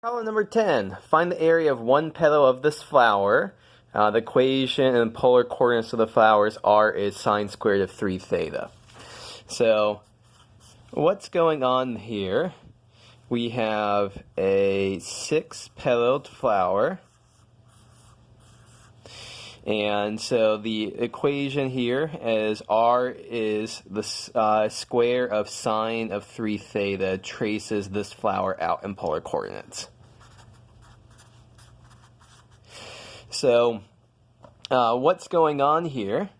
Problem number 10. Find the area of one petal of this flower. The equation and polar coordinates of the flowers are is sine squared of 3 theta. So what's going on here? We have a 6-petaled flower. And so the equation here is r is the square of sine of 3 theta traces this flower out in polar coordinates. So what's going on here?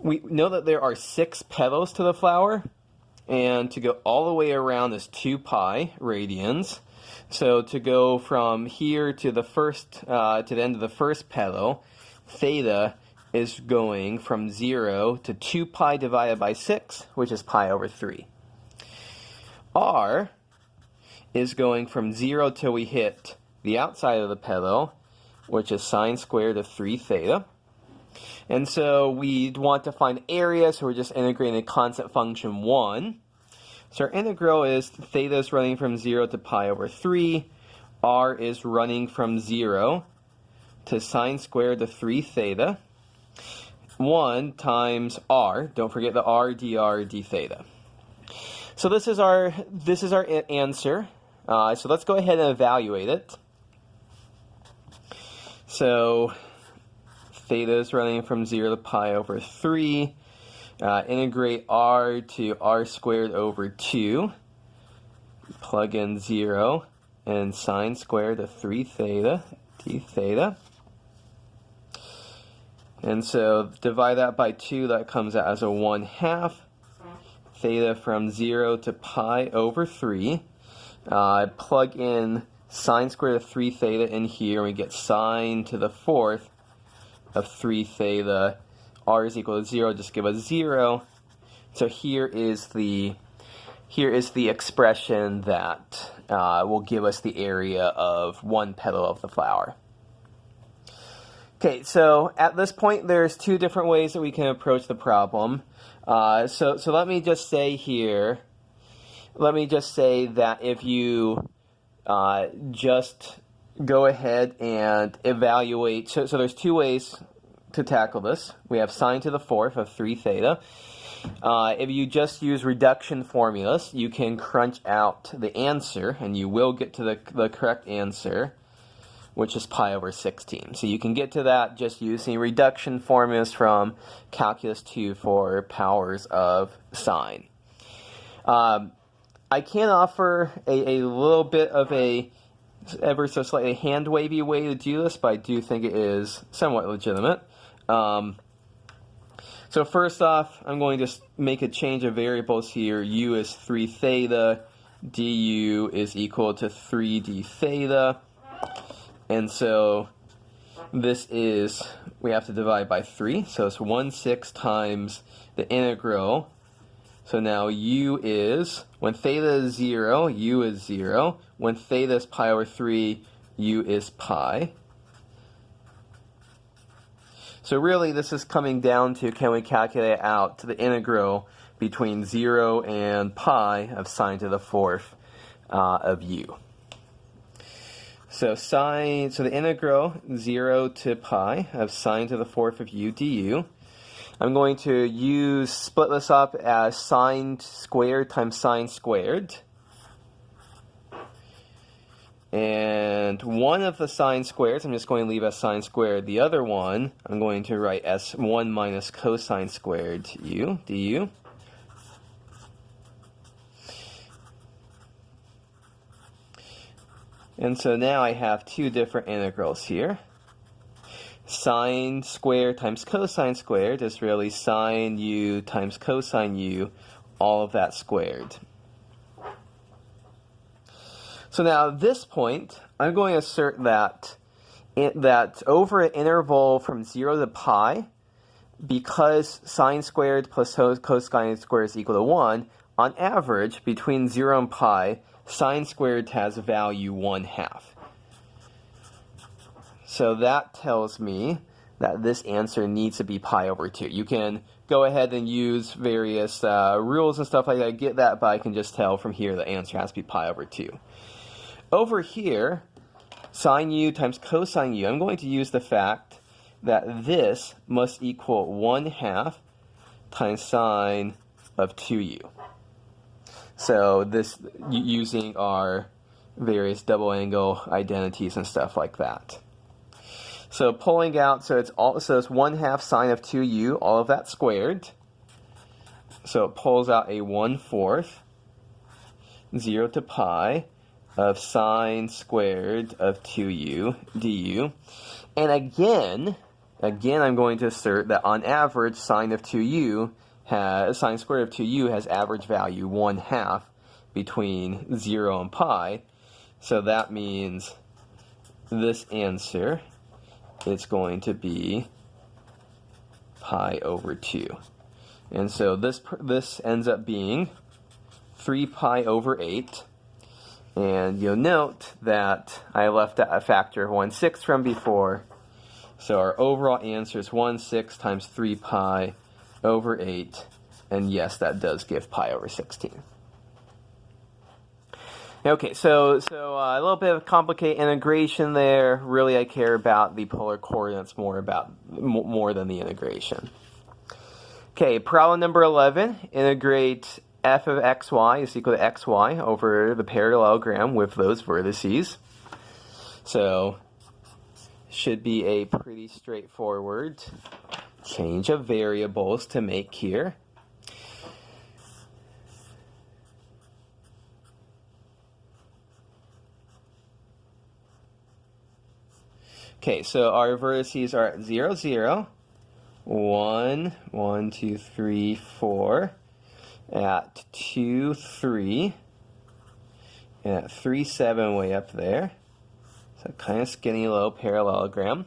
We know that there are 6 petals to the flower, and to go all the way around is 2 pi radians. So to go from here to the end of the first petal, theta is going from 0 to 2 pi divided by 6, which is pi over 3. R is going from 0 till we hit the outside of the petal, which is sine squared of 3 theta. And so we want to find area, so we're just integrating the constant function 1. So our integral is theta is running from 0 to pi over 3. R is running from 0 to sine squared of 3 theta. 1 times r, don't forget the r, dr, d theta. So this is our answer. So let's go ahead and evaluate it. So theta is running from 0 to pi over 3. Integrate r to r squared over 2. Plug in 0 and sine squared of 3 theta, d theta. And so divide that by 2, that comes out as a 1/2. Theta from 0 to pi over 3. Plug in sine squared of 3 theta in here, and we get sine to the 4th of 3 theta. R is equal to 0, just give us 0. So here is the expression that will give us the area of one petal of the flower. Okay, so at this point there's 2 different ways that we can approach the problem. So let me just say here, that if you just go ahead and evaluate, so there's 2 ways to tackle this. We have sine to the 4th of 3 theta. If you just use reduction formulas, you can crunch out the answer, and you will get to the correct answer, which is pi over 16. So you can get to that just using reduction formulas from Calculus 2 for powers of sine. I can offer a little bit of a ever so slightly hand-wavy way to do this, but I do think it is somewhat legitimate. So first off, I'm going to make a change of variables here. U is 3 theta, du is equal to 3d theta. And so this is, we have to divide by 3, so it's 1/6 times the integral. So now u is, when theta is 0, u is 0. When theta is pi over 3, u is pi. So really this is coming down to, can we calculate out to the integral between 0 and pi of sine to the 4th of u. So the integral 0 to pi of sine to the 4th of u du. I'm going to split this up as sine squared times sine squared. And one of the sine squares, I'm just going to leave as sine squared. The other one, I'm going to write as 1 minus cosine squared u du. And so now I have 2 different integrals here. Sine squared times cosine squared is really sine u times cosine u, all of that squared. So now at this point, I'm going to assert that over an interval from 0 to pi, because sine squared plus cosine squared is equal to 1, on average, between 0 and pi, sine squared has value 1/2. So that tells me that this answer needs to be pi over 2. You can go ahead and use various rules and stuff like that, get that, but I can just tell from here the answer has to be pi over 2. Over here, sine u times cosine u, I'm going to use the fact that this must equal 1/2 times sine of 2u. So this, using our various double angle identities and stuff like that. So pulling out, so it's 1/2 sine of 2u, all of that squared. So it pulls out a 1/4, 0 to pi, of sine squared of 2u du. And again, I'm going to assert that on average, sine squared of 2u has average value 1/2 between 0 and pi. So that means this answer is going to be pi over 2. And so this ends up being 3 pi over 8. And you'll note that I left out a factor of 1/6 from before. So our overall answer is 1/6 times 3 pi over 8. And yes, that does give pi over 16. Okay, so a little bit of complicated integration there. Really, I care about the polar coordinates more than the integration. Okay, problem number 11. Integrate f of xy is equal to xy over the parallelogram with those vertices. So, should be a pretty straightforward change of variables to make here. Okay, so our vertices are at 0, 0, 1, 1, 2, 3, 4, at 2, 3, and at 3, 7 way up there. So kind of skinny little parallelogram.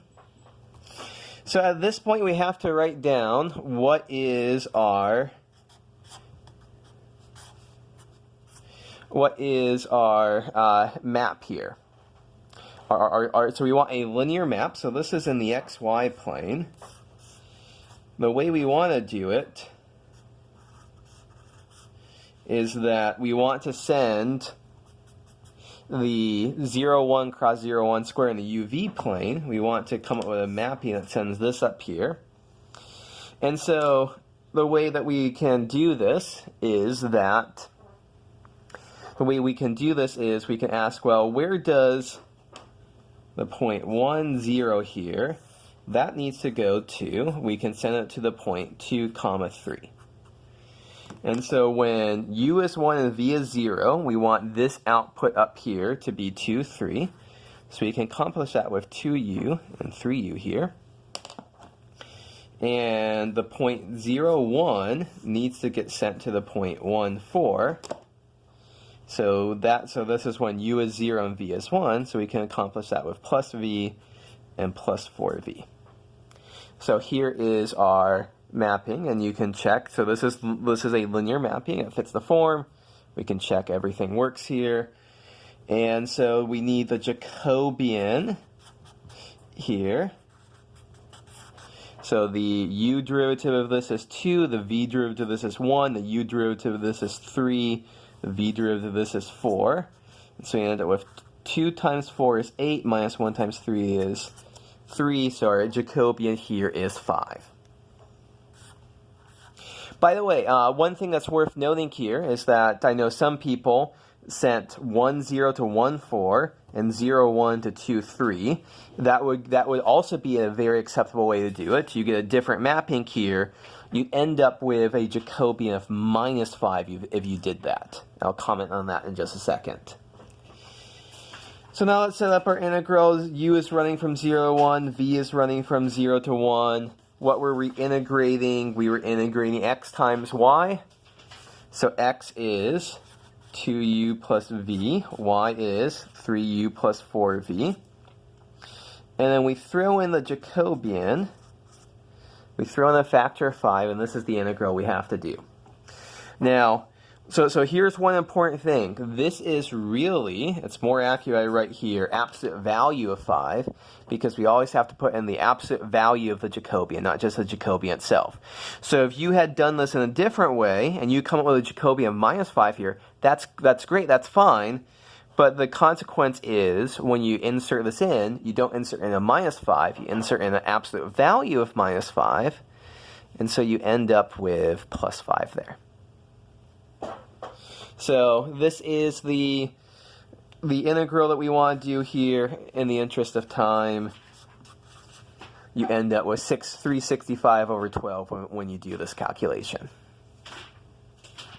So at this point we have to write down what is our map here. So we want a linear map. So this is in the xy plane. The way we want to do it is that we want to send the 0, 1 cross 0, 1 square in the UV plane. We want to come up with a mapping that sends this up here. And so the way that we can do this is we can ask, well, where does the point 1, 0 here, that needs to go to, we can send it to the point 2, 3. And so when u is 1 and v is 0, we want this output up here to be 2, 3. So we can accomplish that with 2u and 3u here. And the point 0, 1 needs to get sent to the point 1, 4. So this is when u is 0 and v is 1, so we can accomplish that with plus v and plus 4v. So here is our mapping, and you can check. So this is a linear mapping. It fits the form. We can check everything works here. And so we need the Jacobian here. So the u derivative of this is 2, the v derivative of this is 1, the u derivative of this is 3, the v derivative of this is 4. And so we end up with 2 times 4 is 8, minus 1 times 3 is 3. So our Jacobian here is 5. By the way, one thing that's worth noting here is that I know some people sent 1, 0 to 1, 4 and 0, 1 to 2, 3. That would also be a very acceptable way to do it. You get a different mapping here. You end up with a Jacobian of minus 5 if you did that. I'll comment on that in just a second. So now let's set up our integrals. U is running from 0 to 1. V is running from 0 to 1. What were we integrating? We were integrating x times y. So x is 2u plus v. Y is 3u plus 4v. And then we throw in the Jacobian. We throw in a factor of 5, and this is the integral we have to do. Now, so here's one important thing. This is really, it's more accurate right here, absolute value of 5, because we always have to put in the absolute value of the Jacobian, not just the Jacobian itself. So if you had done this in a different way, and you come up with a Jacobian of minus 5 here, that's great, that's fine. But the consequence is, when you insert this in, you don't insert in a minus 5, you insert in an absolute value of minus 5, and so you end up with plus 5 there. So this is the integral that we want to do here. In the interest of time, you end up with 365 over 12 when you do this calculation.